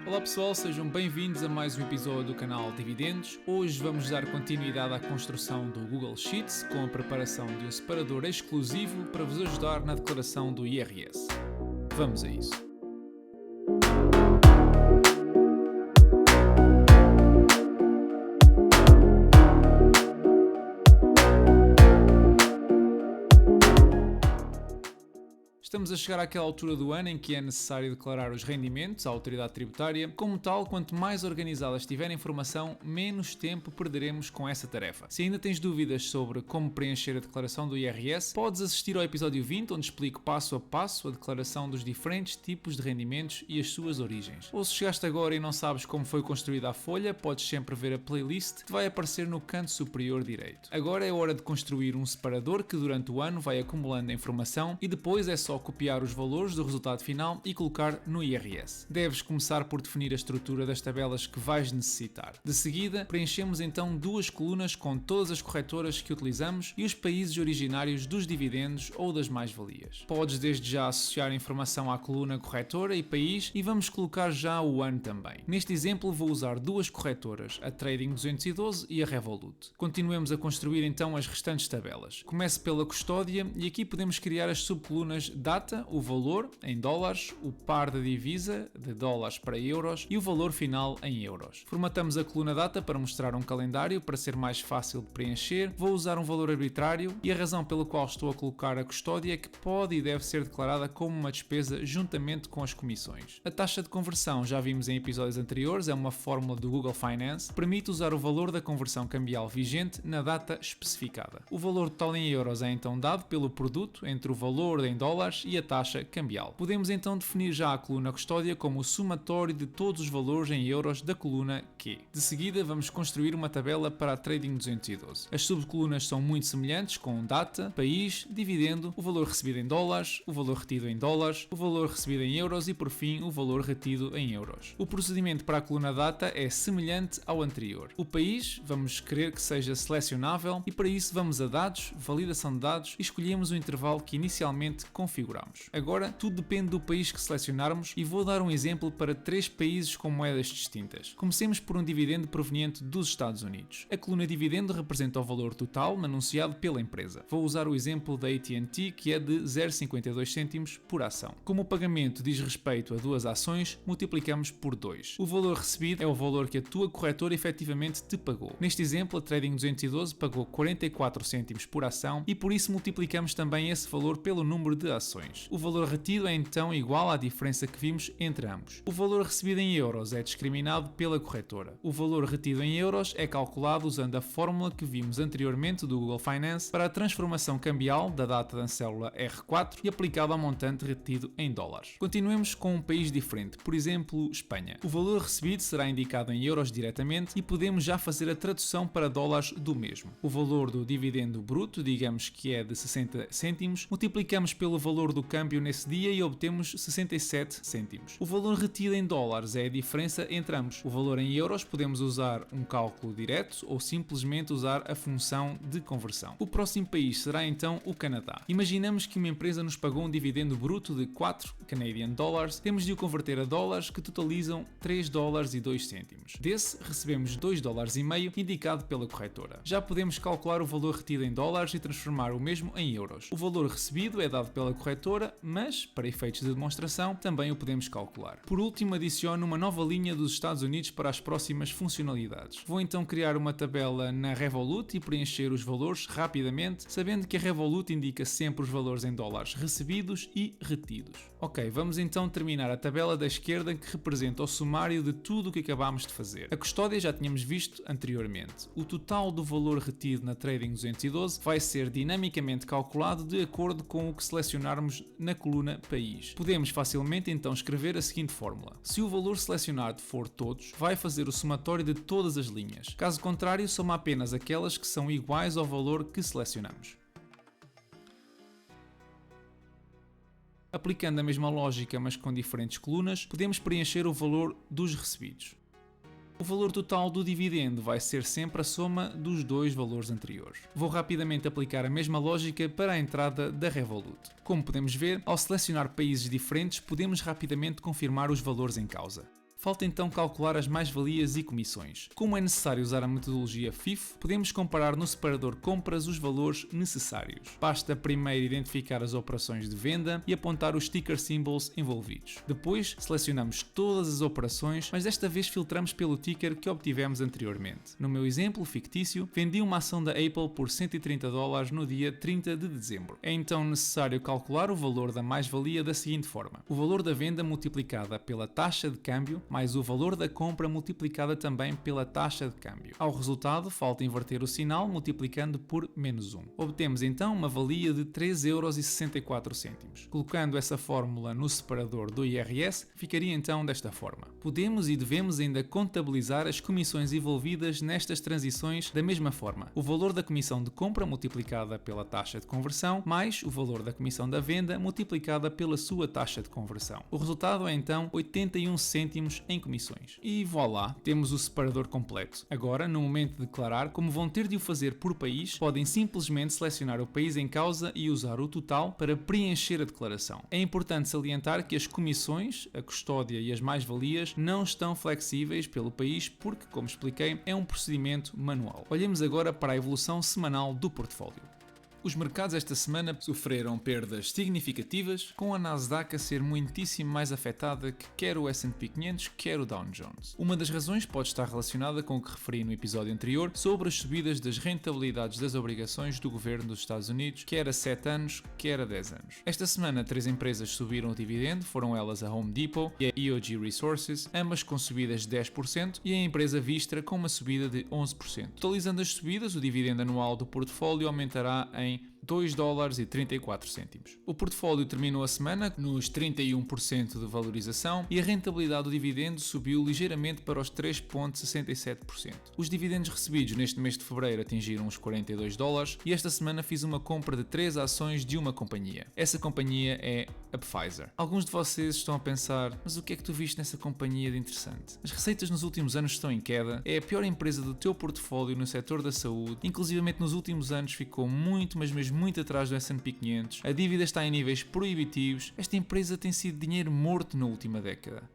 Olá pessoal, sejam bem-vindos a mais um episódio do canal Dividendos. Hoje vamos dar continuidade à construção do Google Sheets com a preparação de um separador exclusivo para vos ajudar na declaração do IRS. Vamos a isso. Estamos a chegar àquela altura do ano em que é necessário declarar os rendimentos à autoridade tributária. Como tal, quanto mais organizada estiver a informação, menos tempo perderemos com essa tarefa. Se ainda tens dúvidas sobre como preencher a declaração do IRS, podes assistir ao episódio 20, onde explico passo a passo a declaração dos diferentes tipos de rendimentos e as suas origens. Ou se chegaste agora e não sabes como foi construída a folha, podes sempre ver a playlist que vai aparecer no canto superior direito. Agora é hora de construir um separador que durante o ano vai acumulando a informação e depois é só copiar os valores do resultado final e colocar no IRS. Deves começar por definir a estrutura das tabelas que vais necessitar. De seguida, preenchemos então duas colunas com todas as corretoras que utilizamos e os países originários dos dividendos ou das mais-valias. Podes desde já associar a informação à coluna corretora e país e vamos colocar já o ano também. Neste exemplo vou usar duas corretoras, a Trading 212 e a Revolut. Continuemos a construir então as restantes tabelas. Comece pela custódia e aqui podemos criar as subcolunas data, o valor em dólares, o par da divisa de dólares para euros e o valor final em euros. Formatamos a coluna data para mostrar um calendário para ser mais fácil de preencher. Vou usar um valor arbitrário e a razão pela qual estou a colocar a custódia é que pode e deve ser declarada como uma despesa juntamente com as comissões. A taxa de conversão, já vimos em episódios anteriores, é uma fórmula do Google Finance, permite usar o valor da conversão cambial vigente na data especificada. O valor total em euros é então dado pelo produto entre o valor em dólares e a taxa cambial. Podemos então definir já a coluna custódia como o somatório de todos os valores em euros da coluna Q. De seguida vamos construir uma tabela para a Trading 212. As subcolunas são muito semelhantes com data, país, dividendo, o valor recebido em dólares, o valor retido em dólares, o valor recebido em euros e por fim o valor retido em euros. O procedimento para a coluna data é semelhante ao anterior. O país vamos querer que seja selecionável e para isso vamos a dados, validação de dados e escolhemos o intervalo que inicialmente configuramos. Agora, tudo depende do país que selecionarmos e vou dar um exemplo para 3 países com moedas distintas. Comecemos por um dividendo proveniente dos Estados Unidos. A coluna dividendo representa o valor total anunciado pela empresa. Vou usar o exemplo da AT&T, que é de 0,52 cêntimos por ação. Como o pagamento diz respeito a 2 ações, multiplicamos por 2. O valor recebido é o valor que a tua corretora efetivamente te pagou. Neste exemplo, a Trading 212 pagou 44 cêntimos por ação e por isso multiplicamos também esse valor pelo número de ações. O valor retido é então igual à diferença que vimos entre ambos. O valor recebido em euros é discriminado pela corretora. O valor retido em euros é calculado usando a fórmula que vimos anteriormente do Google Finance para a transformação cambial da data da célula R4 e aplicado ao montante retido em dólares. Continuemos com um país diferente, por exemplo, Espanha. O valor recebido será indicado em euros diretamente e podemos já fazer a tradução para dólares do mesmo. O valor do dividendo bruto, digamos que é de 60 cêntimos, multiplicamos pelo valor do câmbio nesse dia e obtemos 67 cêntimos. O valor retido em dólares é a diferença entre ambos. O valor em euros podemos usar um cálculo direto ou simplesmente usar a função de conversão. O próximo país será então o Canadá. Imaginamos que uma empresa nos pagou um dividendo bruto de 4 Canadian Dollars. Temos de o converter a dólares que totalizam 3 dólares e 2 cêntimos. Desse recebemos 2 dólares e meio indicado pela corretora. Já podemos calcular o valor retido em dólares e transformar o mesmo em euros. O valor recebido é dado pela corretora, mas, para efeitos de demonstração, também o podemos calcular. Por último, adiciono uma nova linha dos Estados Unidos para as próximas funcionalidades. Vou então criar uma tabela na Revolut e preencher os valores rapidamente, sabendo que a Revolut indica sempre os valores em dólares recebidos e retidos. Ok, vamos então terminar a tabela da esquerda que representa o sumário de tudo o que acabámos de fazer. A custódia já tínhamos visto anteriormente. O total do valor retido na Trading 212 vai ser dinamicamente calculado de acordo com o que selecionarmos na coluna país. Podemos facilmente então escrever a seguinte fórmula. Se o valor selecionado for todos, vai fazer o somatório de todas as linhas. Caso contrário, soma apenas aquelas que são iguais ao valor que selecionamos. Aplicando a mesma lógica, mas com diferentes colunas, podemos preencher o valor dos recebidos. O valor total do dividendo vai ser sempre a soma dos dois valores anteriores. Vou rapidamente aplicar a mesma lógica para a entrada da Revolut. Como podemos ver, ao selecionar países diferentes, podemos rapidamente confirmar os valores em causa. Falta então calcular as mais-valias e comissões. Como é necessário usar a metodologia FIFO, podemos comparar no separador compras os valores necessários. Basta primeiro identificar as operações de venda e apontar os sticker symbols envolvidos. Depois selecionamos todas as operações, mas desta vez filtramos pelo ticker que obtivemos anteriormente. No meu exemplo fictício, vendi uma ação da Apple por $130 no dia 30 de dezembro. É então necessário calcular o valor da mais-valia da seguinte forma: o valor da venda multiplicada pela taxa de câmbio mais o valor da compra multiplicada também pela taxa de câmbio. Ao resultado, falta inverter o sinal multiplicando por -1. Obtemos então uma valia de 3,64€. Colocando essa fórmula no separador do IRS, ficaria então desta forma. Podemos e devemos ainda contabilizar as comissões envolvidas nestas transições da mesma forma: o valor da comissão de compra multiplicada pela taxa de conversão mais o valor da comissão da venda multiplicada pela sua taxa de conversão. O resultado é então 81 cêntimos em comissões. E voilá, temos o separador completo. Agora, no momento de declarar, como vão ter de o fazer por país, podem simplesmente selecionar o país em causa e usar o total para preencher a declaração. É importante salientar que as comissões, a custódia e as mais-valias não estão flexíveis pelo país porque, como expliquei, é um procedimento manual. Olhemos agora para a evolução semanal do portfólio. Os mercados esta semana sofreram perdas significativas, com a Nasdaq a ser muitíssimo mais afetada que quer o S&P 500, quer o Dow Jones. Uma das razões pode estar relacionada com o que referi no episódio anterior sobre as subidas das rentabilidades das obrigações do governo dos Estados Unidos, quer a 7 anos, quer a 10 anos. Esta semana, 3 empresas subiram o dividendo, foram elas a Home Depot e a EOG Resources, ambas com subidas de 10%, e a empresa Vistra com uma subida de 11%. Totalizando as subidas, o dividendo anual do portfólio aumentará em $2,34. O portfólio terminou a semana nos 31% de valorização e a rentabilidade do dividendo subiu ligeiramente para os 3,67%. Os dividendos recebidos neste mês de fevereiro atingiram os $42 e esta semana fiz uma compra de 3 ações de uma companhia. Essa companhia é a Pfizer. Alguns de vocês estão a pensar, mas o que é que tu viste nessa companhia de interessante? As receitas nos últimos anos estão em queda, é a pior empresa do teu portfólio no setor da saúde, inclusivamente nos últimos anos ficou muito, mas mesmo muito atrás do S&P 500, a dívida está em níveis proibitivos, esta empresa tem sido dinheiro morto na última década.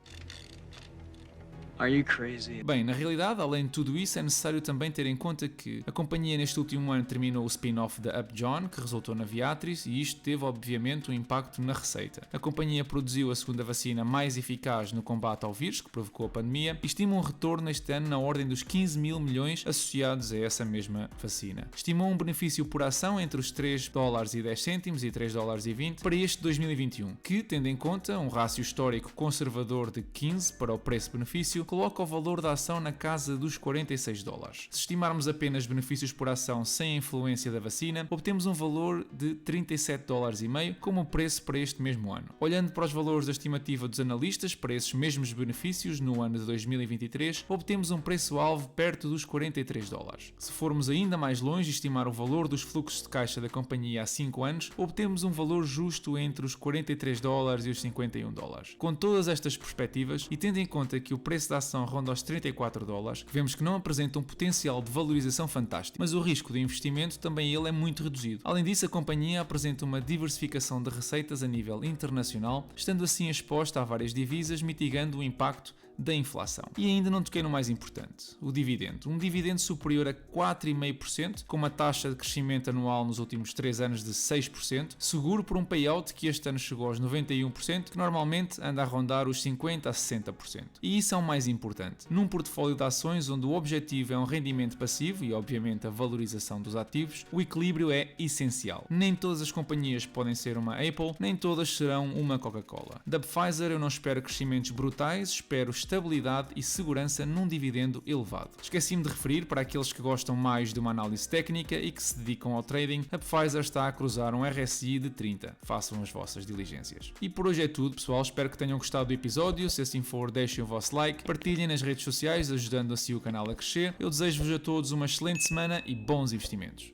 Are you crazy? Bem, na realidade, além de tudo isso, é necessário também ter em conta que a companhia neste último ano terminou o spin-off da Upjohn, que resultou na Viatris, e isto teve obviamente um impacto na receita. A companhia produziu a segunda vacina mais eficaz no combate ao vírus que provocou a pandemia e estima um retorno este ano na ordem dos 15 mil milhões associados a essa mesma vacina. Estimou um benefício por ação entre os $3,10 e $3,20 para este 2021, que, tendo em conta um rácio histórico conservador de 15 para o preço-benefício, coloca o valor da ação na casa dos $46. Se estimarmos apenas benefícios por ação sem a influência da vacina, obtemos um valor de $37,50 como preço para este mesmo ano. Olhando para os valores da estimativa dos analistas para esses mesmos benefícios no ano de 2023, obtemos um preço-alvo perto dos $43. Se formos ainda mais longe e estimar o valor dos fluxos de caixa da companhia há 5 anos, obtemos um valor justo entre os $43 e os $51. Com todas estas perspectivas e tendo em conta que o preço da ação ronda aos $34, vemos que não apresenta um potencial de valorização fantástico, mas o risco de investimento também ele é muito reduzido. Além disso, a companhia apresenta uma diversificação de receitas a nível internacional, estando assim exposta a várias divisas, mitigando o impacto da inflação. E ainda não toquei no mais importante, o dividendo. Um dividendo superior a 4,5%, com uma taxa de crescimento anual nos últimos 3 anos de 6%, seguro por um payout que este ano chegou aos 91%, que normalmente anda a rondar os 50% a 60%. E isso é o mais importante. Num portfólio de ações onde o objetivo é um rendimento passivo e obviamente a valorização dos ativos, o equilíbrio é essencial. Nem todas as companhias podem ser uma Apple, nem todas serão uma Coca-Cola. Da Pfizer eu não espero crescimentos brutais, espero estabilidade e segurança num dividendo elevado. Esqueci-me de referir, para aqueles que gostam mais de uma análise técnica e que se dedicam ao trading, a Pfizer está a cruzar um RSI de 30. Façam as vossas diligências. E por hoje é tudo, pessoal. Espero que tenham gostado do episódio. Se assim for, deixem o vosso like, partilhem nas redes sociais, ajudando assim o canal a crescer. Eu desejo-vos a todos uma excelente semana e bons investimentos.